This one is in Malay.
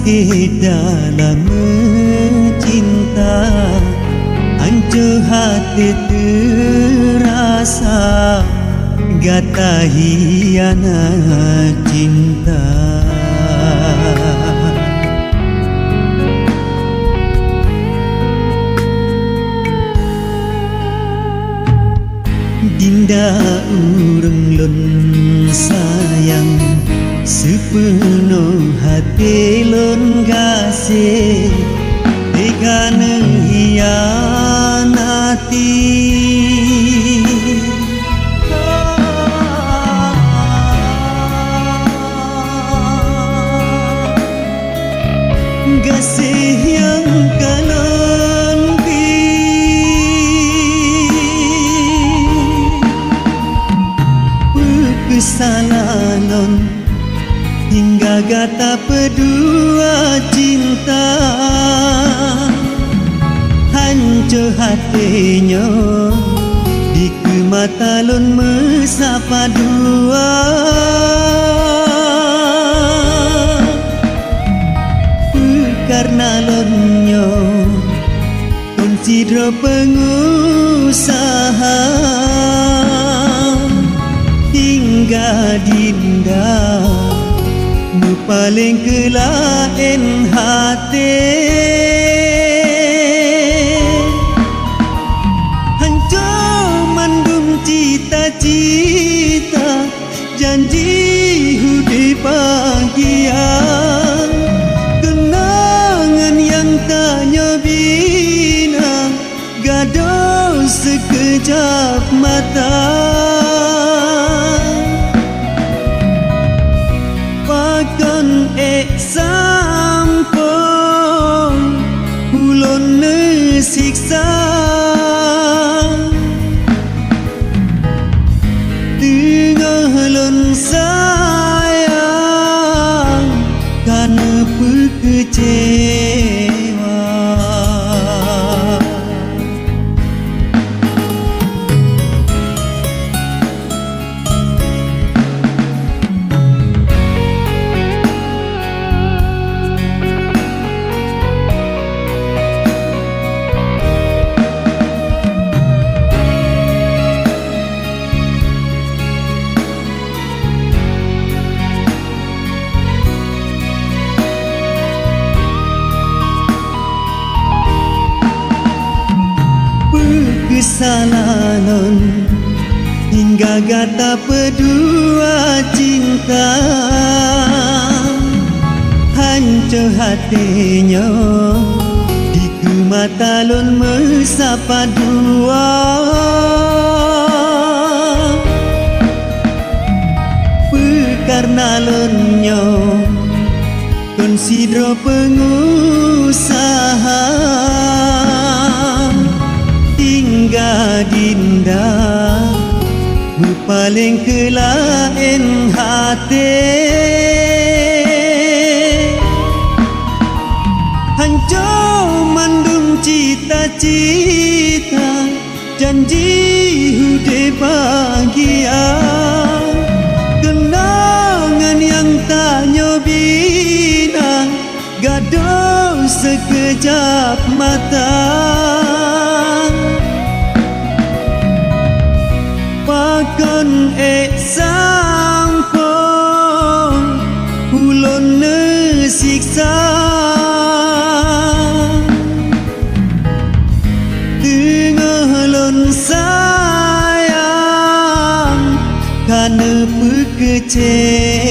sakit dalam mencinta, hancur hati terasa, gata hianat cinta. Dinda urang lun sayang, sepenuh hati lun kasih, tega mengkhianati. Kasih yang kanan kesalahan hingga gata berdua cinta, hancur hatinya di mata lun mesapa dua. Karena lonyo konsidro pengusaha, hingga dinda nu paling kelain hati, hancur mandum cita-cita, janji hudi bahagia, kenangan yang tak nyobina, gaduh sekejap mata. Pakan sampun ulun nesiksa, tengah lun sayang karena kecewa. Kesalahan hingga gata berdua cinta, hancur hatinya di mata lun mesapa dua. Karena lunyo konsidro pengusaha, hingga dinda nu paling kelain hati, hancur mandum cita-cita, janji hudi bahagia, kenangan yang tak nyobina, gaduh sekejap mata. Pakan sampun ulun nesiksa, tengah lun sayang karena kecewa.